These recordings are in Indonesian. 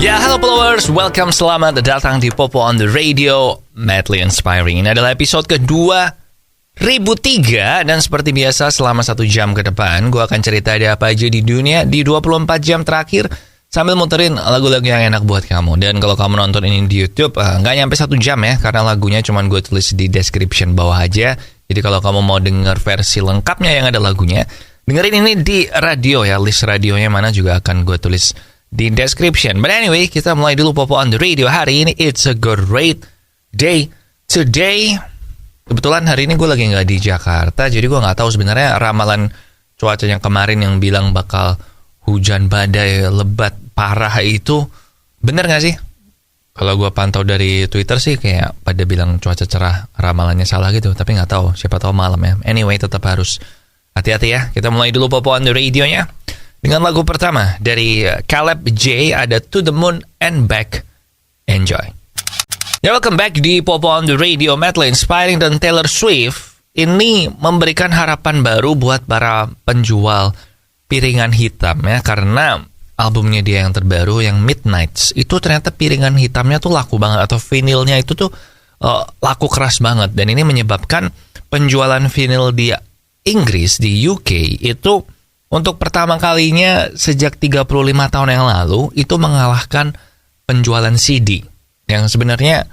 Ya, halo followers, welcome, selamat datang di Popo on the Radio, Madly Inspiring. Ini adalah episode kedua 1003 dan seperti biasa selama 1 jam ke depan gue akan cerita ada apa aja di dunia di 24 jam terakhir sambil muterin lagu-lagu yang enak buat kamu. Dan kalau kamu nonton ini di YouTube nggak nyampe 1 jam ya, karena lagunya cuma gue tulis di description bawah aja. Jadi kalau kamu mau denger versi lengkapnya yang ada lagunya, dengerin ini di radio ya, list radionya mana juga akan gue tulis di description. But anyway, kita mulai dulu Popo on the Radio. Hari ini it's a great day today. Kebetulan hari ini gue lagi nggak di Jakarta, jadi gue nggak tahu sebenarnya ramalan cuacanya kemarin yang bilang bakal hujan badai lebat parah itu bener nggak sih? Kalau gue pantau dari Twitter sih kayak pada bilang cuaca cerah, ramalannya salah gitu. Tapi nggak tahu, siapa tahu malam ya. Anyway, tetap harus hati-hati ya. Kita mulai dulu Popo on the Radio-nya dengan lagu pertama dari Caleb J, ada To the Moon and Back. Enjoy. Ya, welcome back di Popo on the Radio, Madly Inspiring. Dan Taylor Swift ini memberikan harapan baru buat para penjual piringan hitam ya, karena albumnya dia yang terbaru yang Midnights itu ternyata piringan hitamnya tuh laku banget, atau vinilnya itu tuh laku keras banget. Dan ini menyebabkan penjualan vinil di Inggris, di UK itu untuk pertama kalinya sejak 35 tahun yang lalu itu mengalahkan penjualan CD. Yang sebenarnya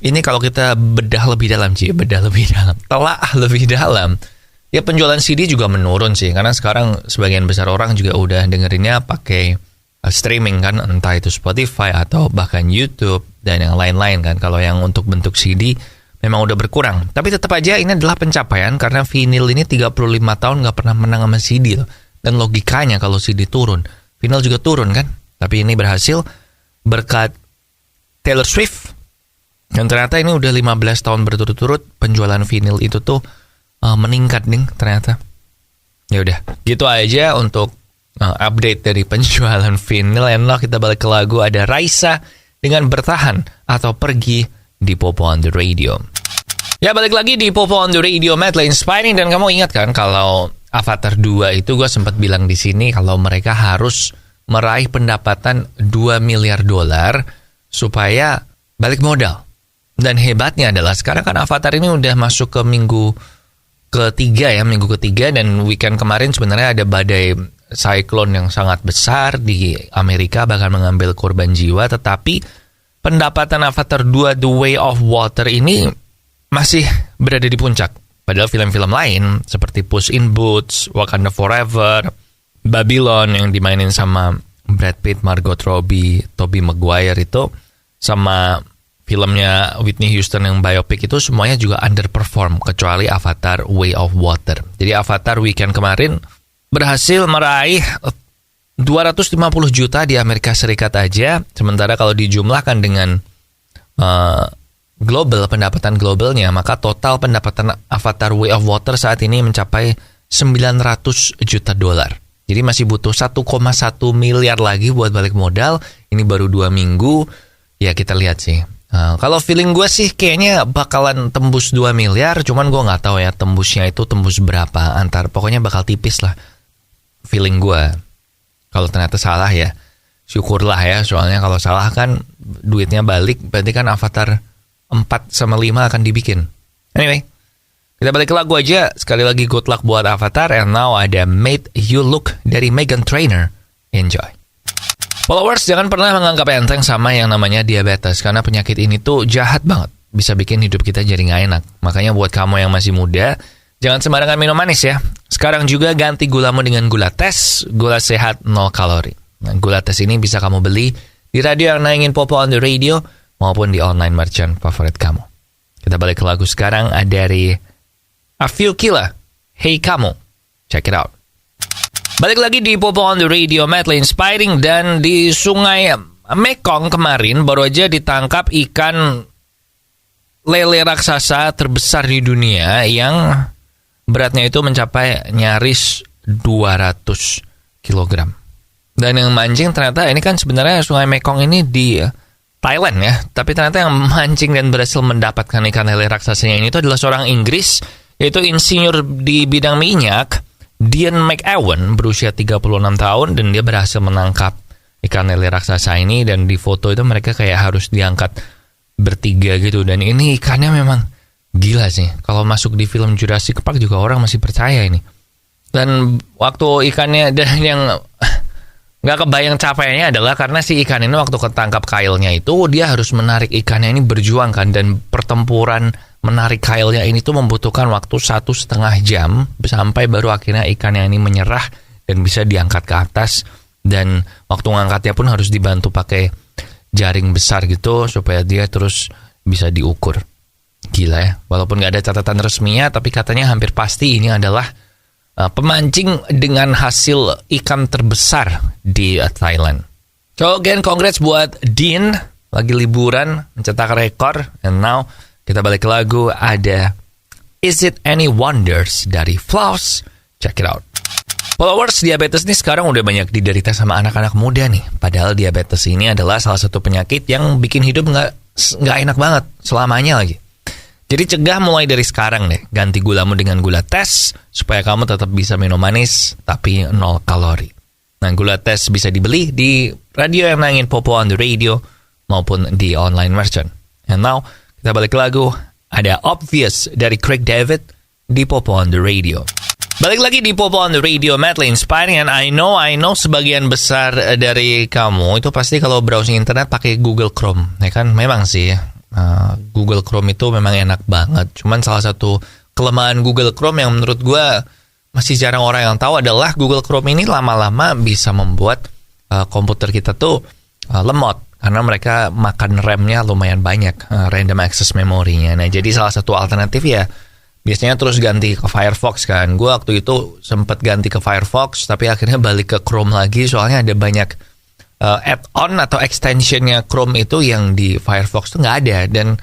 ini kalau kita bedah lebih dalam, telaah lebih dalam, ya penjualan CD juga menurun sih. Karena sekarang sebagian besar orang juga udah dengerinnya pakai streaming kan, entah itu Spotify atau bahkan YouTube dan yang lain-lain kan. Kalau yang untuk bentuk CD memang udah berkurang. Tapi tetap aja ini adalah pencapaian karena vinyl ini 35 tahun nggak pernah menang sama CD loh. Dan logikanya kalau CD turun, vinyl juga turun kan. Tapi ini berhasil berkat Taylor Swift. Dan ternyata ini udah 15 tahun berturut-turut penjualan vinyl itu tuh meningkat nih ternyata. Ya udah, gitu aja untuk update dari penjualan vinyl. And now kita balik ke lagu, ada Raisa dengan Bertahan atau Pergi di Popo on the Radio. Ya, balik lagi di Popo on the Radio, Madly Inspiring. Dan kamu ingat kan kalau Avatar 2 itu gue sempat bilang di sini kalau mereka harus meraih pendapatan $2 miliar supaya balik modal. Dan hebatnya adalah sekarang kan Avatar ini udah masuk ke minggu ketiga, dan weekend kemarin sebenarnya ada badai cyclone yang sangat besar di Amerika, bahkan mengambil korban jiwa. Tetapi pendapatan Avatar 2 The Way of Water ini masih berada di puncak. Padahal film-film lain seperti Puss in Boots, Wakanda Forever, Babylon yang dimainin sama Brad Pitt, Margot Robbie, Tobey Maguire itu, sama filmnya Whitney Houston yang biopic itu semuanya juga underperform kecuali Avatar Way of Water. Jadi Avatar weekend kemarin berhasil meraih 250 juta di Amerika Serikat aja, sementara kalau dijumlahkan dengan global, pendapatan globalnya, maka total pendapatan Avatar Way of Water saat ini mencapai $900 juta. Jadi masih butuh 1,1 miliar lagi buat balik modal. Ini baru 2 minggu, ya kita lihat sih. Kalau feeling gue sih kayaknya bakalan tembus 2 miliar, cuman gue nggak tahu ya tembusnya itu tembus berapa. Pokoknya bakal tipis lah feeling gue. Kalau ternyata salah ya syukurlah ya, soalnya kalau salah kan duitnya balik, berarti kan Avatar 4 sama 5 akan dibikin. Anyway, kita balik ke lagu aja. Sekali lagi good luck buat Avatar. And now ada Made You Look dari Meghan Trainor. Enjoy. Followers, jangan pernah menganggap enteng sama yang namanya diabetes, karena penyakit ini tuh jahat banget, bisa bikin hidup kita jadi gak enak. Makanya buat kamu yang masih muda, jangan sembarangan minum manis ya. Sekarang juga ganti gulamu dengan gula tes, gula sehat 0 kalori. Nah, gula tes ini bisa kamu beli di radio yang nayangin Popo on the Radio maupun di online merchant favorit kamu. Kita balik ke lagu sekarang, ada dari A Few Killa, Hey Kamu. Check it out. Balik lagi di Popo on the Radio, Madly Inspiring. Dan di sungai Mekong kemarin baru aja ditangkap ikan lele raksasa terbesar di dunia yang beratnya itu mencapai nyaris 200 kg. Dan yang mancing ternyata ini kan sebenarnya sungai Mekong ini di Thailand ya. Tapi ternyata yang mancing dan berhasil mendapatkan ikan lele raksasanya ini itu adalah seorang Inggris, yaitu insinyur di bidang minyak, Dean McEwan, berusia 36 tahun, dan dia berhasil menangkap ikan lele raksasa ini, dan di foto itu mereka kayak harus diangkat bertiga gitu. Dan ini ikannya memang gila sih. Kalau masuk di film Jurassic Park juga orang masih percaya ini. Dan waktu ikannya, dan yang nggak kebayang capeknya adalah karena si ikan ini waktu ketangkap kailnya itu dia harus menarik ikannya ini, berjuang kan, dan pertempuran menarik kailnya ini tuh membutuhkan waktu 1,5 jam sampai baru akhirnya ikannya ini menyerah dan bisa diangkat ke atas. Dan waktu ngangkatnya pun harus dibantu pakai jaring besar gitu supaya dia terus bisa diukur. Gila ya, walaupun nggak ada catatan resminya, tapi katanya hampir pasti ini adalah pemancing dengan hasil ikan terbesar di Thailand. So again, congrats buat Dean, lagi liburan, mencetak rekor. And now kita balik ke lagu, ada Is It Any Wonders dari Flaws. Check it out. Followers, diabetes ini sekarang udah banyak diderita sama anak-anak muda nih. Padahal diabetes ini adalah salah satu penyakit yang bikin hidup nggak enak banget selamanya lagi. Jadi cegah mulai dari sekarang deh. Ganti gulamu dengan gula tes supaya kamu tetap bisa minum manis tapi 0 kalori. Nah, gula tes bisa dibeli di radio yang nangin Popo on the Radio maupun di online merchant. And now kita balik ke lagu, ada Obvious dari Craig David di Popo on the Radio. Balik lagi di Popo on the Radio, Madly Inspiring. And I know sebagian besar dari kamu itu pasti kalau browsing internet pakai Google Chrome. Ya kan, memang sih Google Chrome itu memang enak banget. Cuman salah satu kelemahan Google Chrome yang menurut gue masih jarang orang yang tahu adalah Google Chrome ini lama-lama bisa membuat komputer kita tuh lemot. Karena mereka makan RAM-nya lumayan banyak, random access memory-nya. Nah, jadi salah satu alternatif ya biasanya terus ganti ke Firefox kan. Gue waktu itu sempat ganti ke Firefox, tapi akhirnya balik ke Chrome lagi. Soalnya ada banyak add-on atau extensionnya Chrome itu yang di Firefox tuh nggak ada. Dan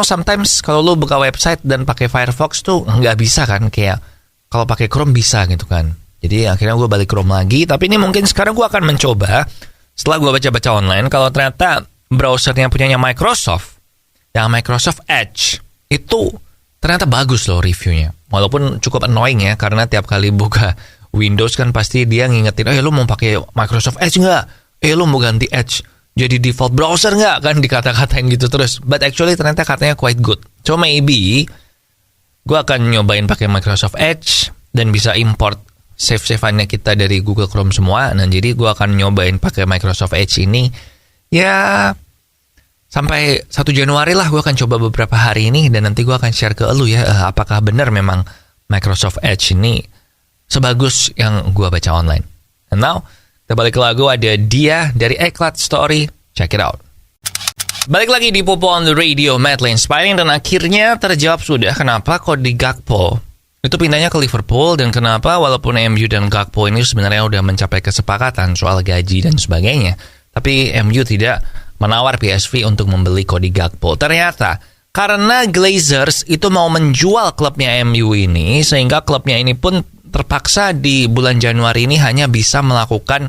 sometimes kalau lu buka website dan pakai Firefox tuh nggak bisa kan. Kayak kalau pakai Chrome bisa gitu kan. Jadi akhirnya gue balik Chrome lagi. Tapi ini mungkin sekarang gue akan mencoba, setelah gue baca-baca online, kalau ternyata browsernya punyanya Microsoft, yang Microsoft Edge, itu ternyata bagus loh reviewnya. Walaupun cukup annoying ya, karena tiap kali buka Windows kan pasti dia ngingetin, lu mau pakai Microsoft Edge nggak? Lu mau ganti Edge jadi default browser nggak? Kan dikata-katain gitu terus. But actually ternyata katanya quite good. So maybe gue akan nyobain pakai Microsoft Edge dan bisa import save-saveannya kita dari Google Chrome semua. Nah, jadi gue akan nyobain pakai Microsoft Edge ini. Ya, sampai 1 Januari lah gue akan coba beberapa hari ini. Dan nanti gue akan share ke lu ya, apakah benar memang Microsoft Edge ini sebagus yang gue baca online. And now, kita balik ke lagu, ada Dia dari Eklat Story. Check it out. Balik lagi di Popo on the Radio, Madly Inspiring. Dan akhirnya terjawab sudah kenapa Cody Gakpo itu pindahnya ke Liverpool, dan kenapa walaupun MU dan Gakpo ini sebenarnya udah mencapai kesepakatan soal gaji dan sebagainya, tapi MU tidak menawar PSV untuk membeli Cody Gakpo. Ternyata karena Glazers itu mau menjual klubnya MU ini, sehingga klubnya ini pun terpaksa di bulan Januari ini hanya bisa melakukan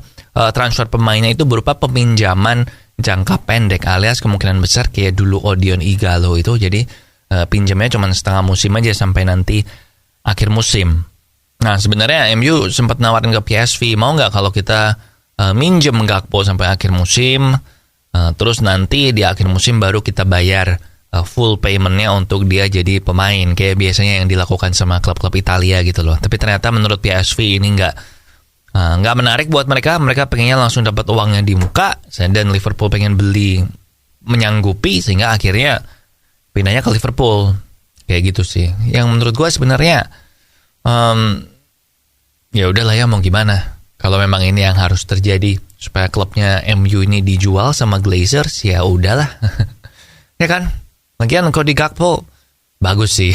transfer pemainnya itu berupa peminjaman jangka pendek, alias kemungkinan besar kayak dulu Odion Igalo itu. Jadi pinjamnya cuma setengah musim aja sampai nanti akhir musim. Nah, sebenarnya MU sempat nawarin ke PSV, mau nggak kalau kita minjem Gakpo sampai akhir musim, terus nanti di akhir musim baru kita bayar full paymentnya untuk dia jadi pemain, kayak biasanya yang dilakukan sama klub-klub Italia gitu loh. Tapi ternyata menurut PSV ini nggak menarik buat mereka. Mereka pengennya langsung dapat uangnya di muka, dan Liverpool pengen beli menyanggupi, sehingga akhirnya pindahnya ke Liverpool. Kayak gitu sih. Yang menurut gue sebenarnya ya udahlah ya, mau gimana. Kalau memang ini yang harus terjadi supaya klubnya MU ini dijual sama Glazers, ya udahlah. Ya kan? Lagian Cody Gakpo bagus sih.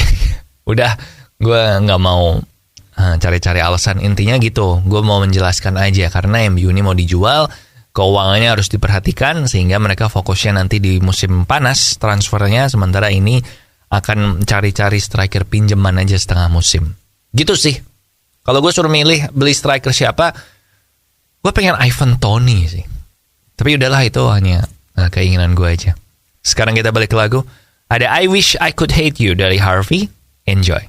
Udah, gue nggak mau cari-cari alasan. Intinya gitu, gue mau menjelaskan aja karena MU ini mau dijual, keuangannya harus diperhatikan sehingga mereka fokusnya nanti di musim panas transfernya, sementara ini akan cari-cari striker pinjaman aja setengah musim. Gitu sih. Kalau gue suruh milih beli striker siapa, gue pengen Ivan Toney sih. Tapi udahlah, itu hanya keinginan gue aja. Sekarang kita balik ke lagu. Ada I Wish I Could Hate You dari Harvey. Enjoy.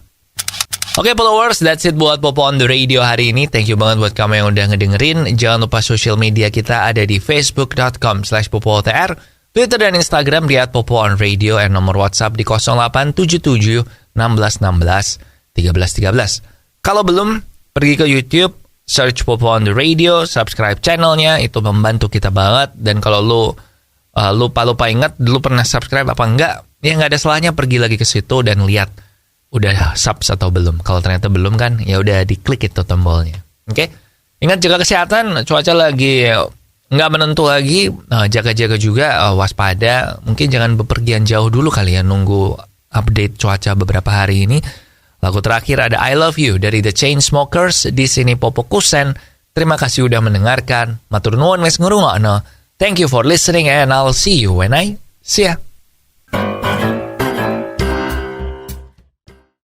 Oke, followers, that's it buat Popo on the Radio hari ini. Thank you banget buat kamu yang udah ngedengerin. Jangan lupa social media kita ada di facebook.com/popootr, Twitter dan Instagram di @popoonradio, dan nomor WhatsApp di 0877 1616 1313. Kalau belum, pergi ke YouTube, search Popo on the Radio, subscribe channelnya, itu membantu kita banget. Dan kalau lu lupa ingat dulu pernah subscribe apa enggak, ya nggak ada salahnya pergi lagi ke situ dan lihat udah subs atau belum. Kalau ternyata belum kan, ya udah diklik itu tombolnya. Oke? Ingat jaga kesehatan, cuaca lagi nggak menentu lagi, jaga-jaga juga, waspada. Mungkin jangan bepergian jauh dulu kali ya, nunggu update cuaca beberapa hari ini. Lagu terakhir ada I Love You dari The Chainsmokers. Di sini Popo Kusen. Terima kasih udah mendengarkan. Matur nuwun wis ngrungokno. Thank you for listening and I'll see you when I see ya.